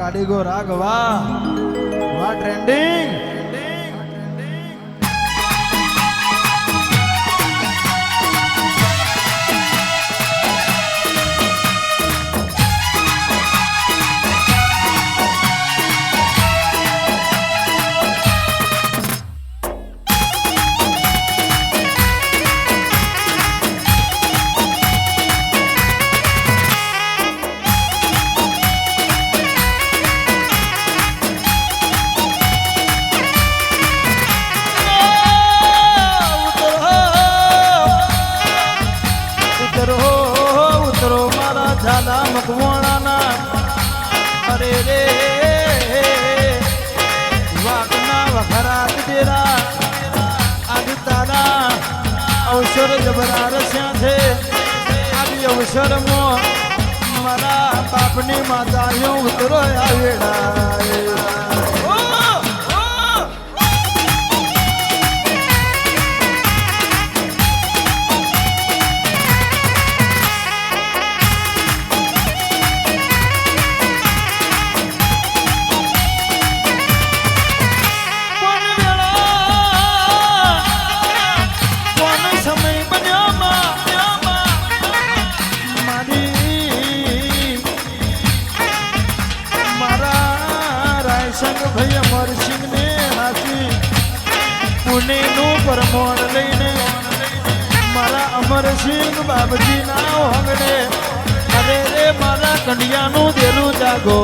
કાડીગો રાગ વાહ વાહ ટ્રેન્ડિંગ મકવાણાના અરે રે વાગના વખરાત દેરા આજ તારા અવસર જબરા રસ્યા છે આવી અવસરમાં મારા બાપની માતાઓ ઉતરો આવેડા ભાઈ અમરસિંહ ને હાથી પુણે નું પરમોણ લઈને મારા અમરસિંહ બાબજી ના હંગડે અરે રે મારા કન્યા નું દેલું જાગો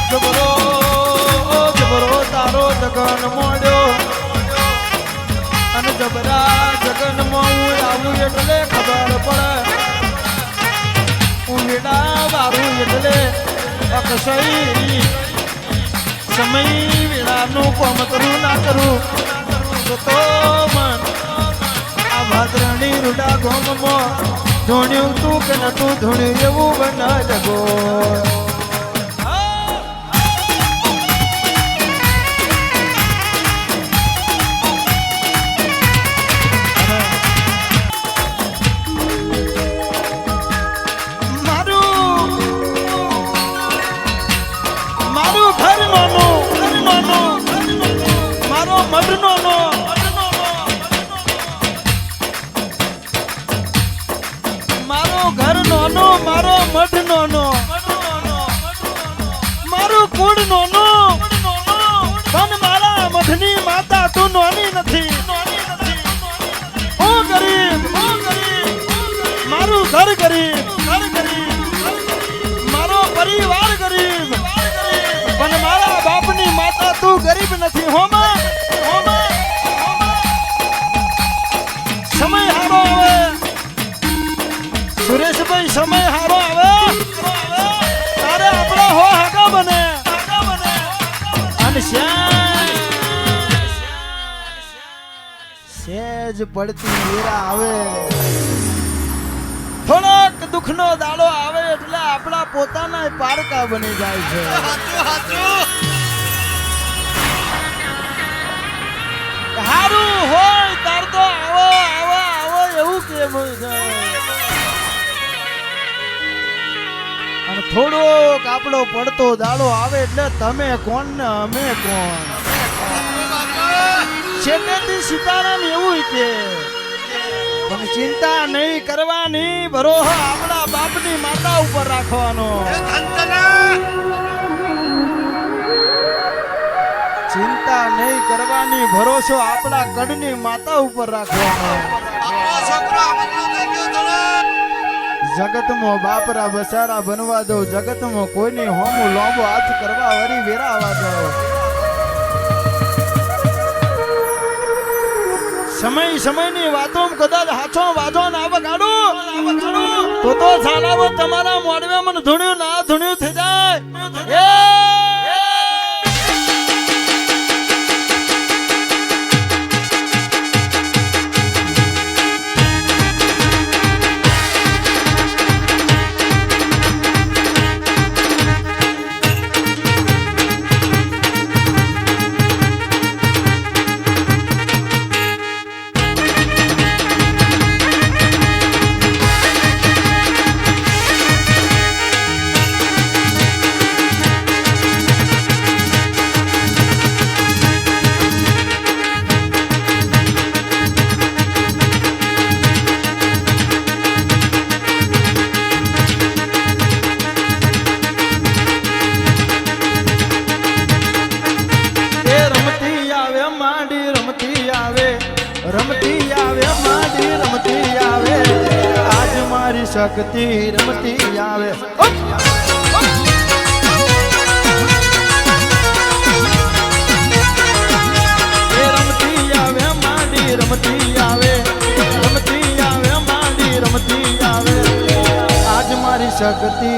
જબરો જબરો તારો જગન મોડ્યો અને જબરા જગનમાં હું આવું એટલે ખબર પડે હું વેડા વારું એટલે અક્ષય સમય વેળાનું કામ કરું ના કરું તો મન આ ભાદરણી રૂડા ગોમમાં ધોણ્યું તું કે નતું ધોણ્યું એવું બના જગો મારું કુળ નોનો પણ મારા મધની માતા તું નોની નથી હું ગરીબ મારું ઘર ગરીબ મારો પરિવાર ગરીબ પણ મારા બાપની માતા તું ગરીબ નથી હોમાં સમય હારો આવે સુરેશભાઈ સમય હારો આવે તારે આપણા હો હાકા બને અને સેજ પડતી વેરા આવે થોડોક દુઃખનો દાડો આવે એટલે આપણા પોતાના પારકા બની જાય છે હારું હોય તાર તો આવો એવું કેમ છે અને થોડોક આપણો પડતો દાડો આવે એટલે તમે કોણ ને અમે કોણ છેટેથી સીતારામ એવું કે પણ ચિંતા નહીં કરવાની ભરોસો આપણા બાપની માતા ઉપર રાખવાનો ચિંતા નહીં કરવાની ભરોસો આપણા કડની માતા ઉપર રાખવાનો જગતમાં બાપરા બસારા બનવા દો જગતમાં કોઈની હોમું લોંબો હાથ કરવા વરી વેરાવા દો સમયની વાતોમાં કદાચ હાથો વાજો ના વગાડું તો ઝાલાવો તમારા મોડવે મને ધૂણ્યું ના ધૂણ્યું થઈ જાય રમતી આવે માંડી રમતી આવે આજ મારી શક્તિ રમતી આવે રમતી આવે માંડી રમતી આવે માંડી રમતી આવે આજ મારી શક્તિ